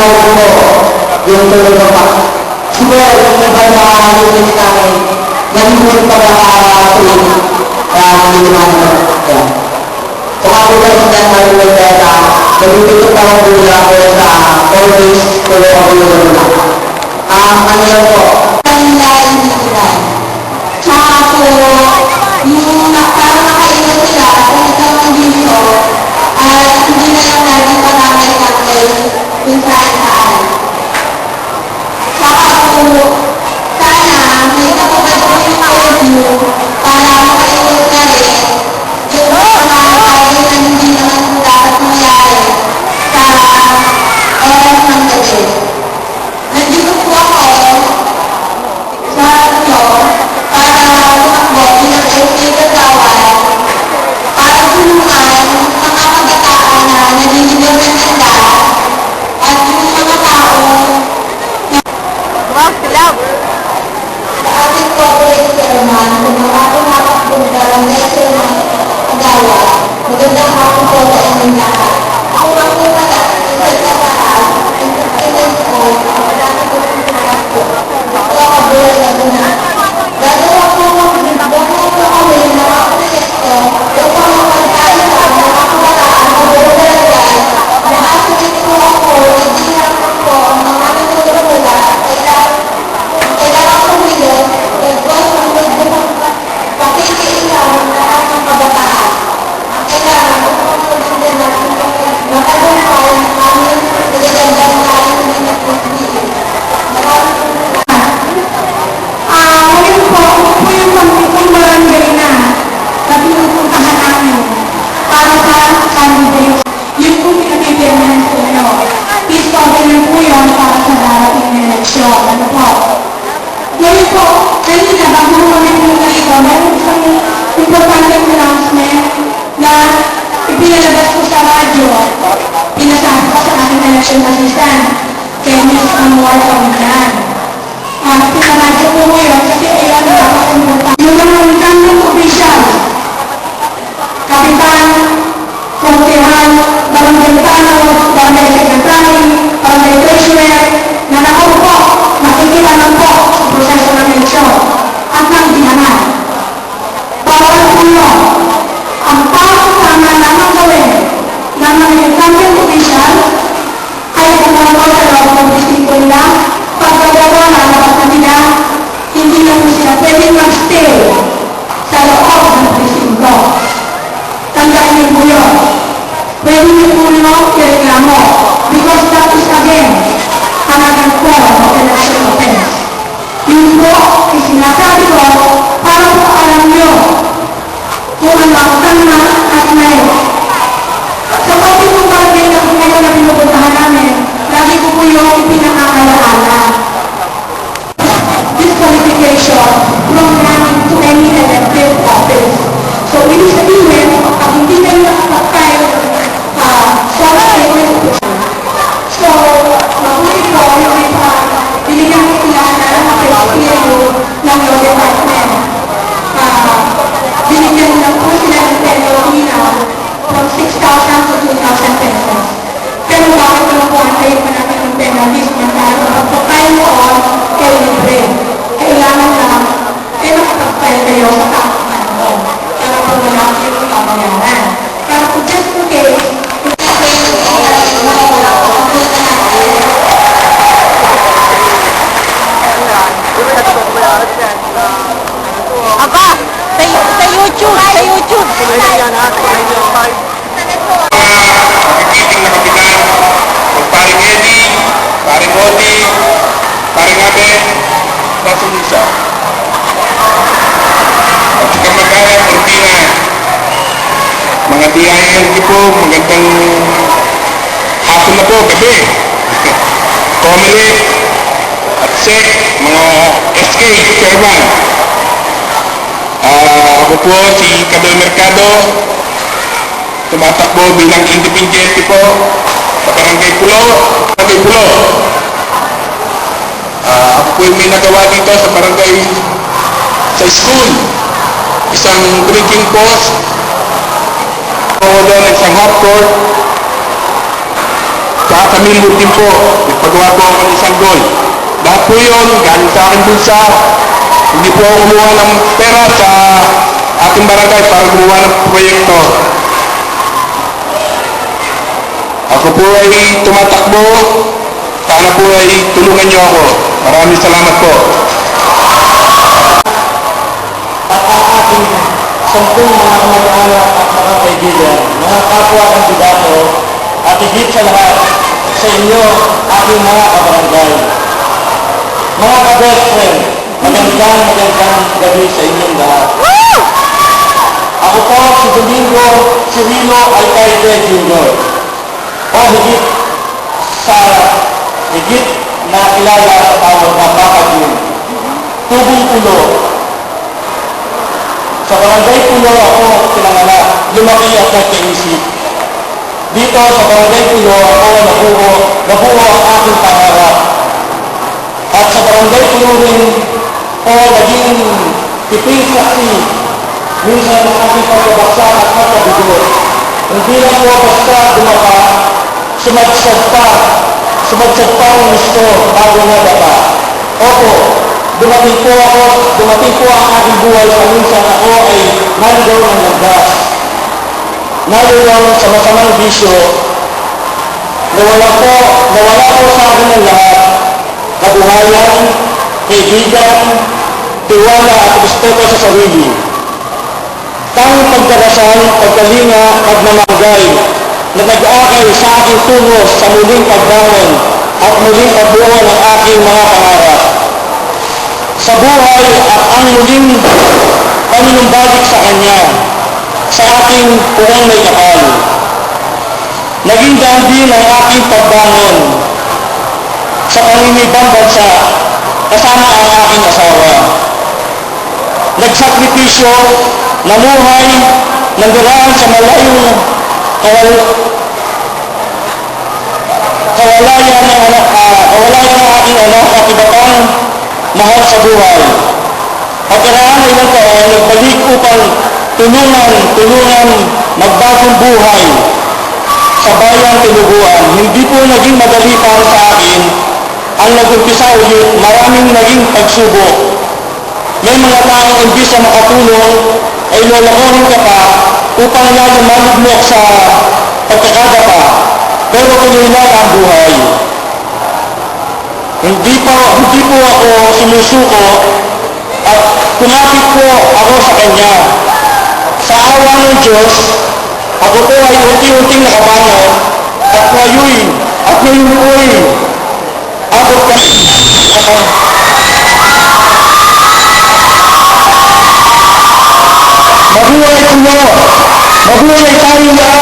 tawag ko yung tulog ng pa. Siguro, yung iba na unit namin, nalimutan pa tulog na niliman ko. Kung ako ba yung nalimutan data, nagtutulog ako mula ko sa always tulog ako yung tulog. Ano yan po? Kanilay, kanilay. Tsaka po, yung parang nakaingat sila, kung ikaw dito, at hindi na lang natin patangay-tangay kung saan-saan. Tsaka po, sana may kapatid ko yung audio para makaingat na rin yung mga bagay na hindi naman dapat mangyari sa oras ng gabi. Nandito po ako sa para tumakbo bilang SA Kagawan para tulungan mga kabataan na naliligaw ng ganda at yung mga tao na sa ating corporate chairman kung mga tumatakbong barangay chairman Kagawan. Magandang hapon po sa inyong lahat. Ako ang isa sa taas, independent po, marami po yung tumakbo. Ako ang kabulan na guna. Gagawa po kami ng mga proyekto upang mapagkain sa mga kabataan na bubulan na asumit po ako, hindi naman po ang mga nagtutulala kailangan pumilot nagwas ang nagbukang pakikiilaw ng lahat ng kabataan. Ang kailangan upang maganda natin matagumpay ang aming nagagandang tayo na nagpapiliin. Ngayon po, ito po yung pagpupong barangay na pinupuntahan namin para sa candidate. Yun po pinagpipirmahan po nyo. Peace covenant po yun para sa darating na eleksyon. Ano po? Ngayon po, kanina bago po nagpunta ito, mayroon isang importanteng announcement na ipinalabas po sa radyo. Pinasabi ko sa aking election assistant, kay Ms. Anwar Kawinan. Pinaradyo po ngayon kasi ayan na papunta. Yung mga incumbent official, kapitan, konsehan, barangay tanong, barangay secretary, barangay treasurer, na nakaupo, nakikilalang po sa proseso ng eleksyon at ng dihanan. Bawal po yun. Ang tama lamang gawin ng mga incumbent official ay pumunta sa loob ng distrito nila. Pagkagawa na labas na nila, hindi na po sila pwedeng mag-stay sa loob ng presinto. Tandaan niyo po yun. Pwede niyo po i-reklamo because that is again another form of election offense. Yun po, isinasabi ko para po alam niyo kung ano ang tama at mali. Sa pati po bagay na kung ngayon na pinupuntahan namin, lagi ko po yung ipinakakalaala. Disqualification from running to any elective office. So, ibig sabihin, pag hindi kayo nakapagpay sa elective so, mabuti po yung binigyan ko sila na PSPO ng your department. Binigyan lang po sila ng penalty from 6,000 to 2,000 pesos. Pero bakit naman po antayin pa natin ng penalties dahil pagpapayal po kayo libre. Kailangan lang nakapagpayal kayo sa kakuman mo para po wala kayo kabayaran. Para po just in case, Aba, sa YouTube, sa YouTube. Nakikiting na kapitan, paring Eddie, paring Odi, paring Abe, Basulisa. At sa kamag-anak, Cortina. Mga DILG po, magandang hapon na po, gabi. Comelec at SEC, mga SK, chairman. Ako po si Cabel Mercado, tumatakbo bilang independent po sa Barangay Pulo. Ako po yung may nagawa dito sa barangay, sa school, isang drinking post, doon isang half court, Tsaka sa Millwood din po, nagpagawa po ako ng isang goal. Lahat po yun, galing sa aking bulsa. Hindi po ako kumuha ng pera sa ating barangay para gumawa ng proyekto. Ako po ay tumatakbo. Sana po ay tulungan niyo ako. Maraming salamat po. At ang ating 10 mga kamag-anak at mga kaibigan, mga kapwa kandidato, at higit sa lahat sa inyo, aking mga kabarangay. Mga ka-best friend, magandang gabi sa inyong lahat. Ako po si Domingo Cirilo Alcaide Jr. O higit na kilala sa tawag na Bakagin. Tubong Pulo. Sa barangay Pulo ako pinanganak, lumaki at nagkaisip. Dito sa barangay Pulo ako nabuo ang aking pangarap. At sa barangay Pulo rin ako naging piping saksi. Minsan ang aking pagkabaksak at pagkabigot. Hindi lang po basta dumapa, sumadsad pa ang gusto bago na dapa. Opo, dumating po ang aking buhay sa minsan ako ay naligaw ng landas. Naligaw sa masamang bisyo. Nawala po sa akin ng lahat. Kabuhayan, kaibigan, tiwala at respeto sa sarili. Tanging pagdarasal, pagkalinga, pagmamagay na nag-aakay sa aking tungo sa muling pagbangon at muling pagbuo ng aking mga pangarap. Sa buhay at ang muling panunumbalik sa Kanya, sa aking puwang may kapal. Naging daan din ang aking pagbangon sa panginibang bansa kasama ang aking asawa. Nagsakripisyo, namuhay, nanggaraan sa malayong kawalayan ng aking anak at iba pang mahal sa buhay. Pagkaraan ng ilang taon, nagbalik upang tulungan magbagong buhay sa bayang tinuguan. Hindi po naging madali para sa akin ang nag-umpisa ulit, maraming naging pagsubok. May mga taong imbis na makatulong ay lolokohin ka pa upang lalo malugmok sa pagkakadapa. Pero tuloy lang ang buhay. Hindi po ako sumusuko at kumapit po ako sa Kanya. Sa awa ng Diyos, ako po ay unti-unting nakabangon at ngayon po'y abot kami. Mabuhay tayo lahat!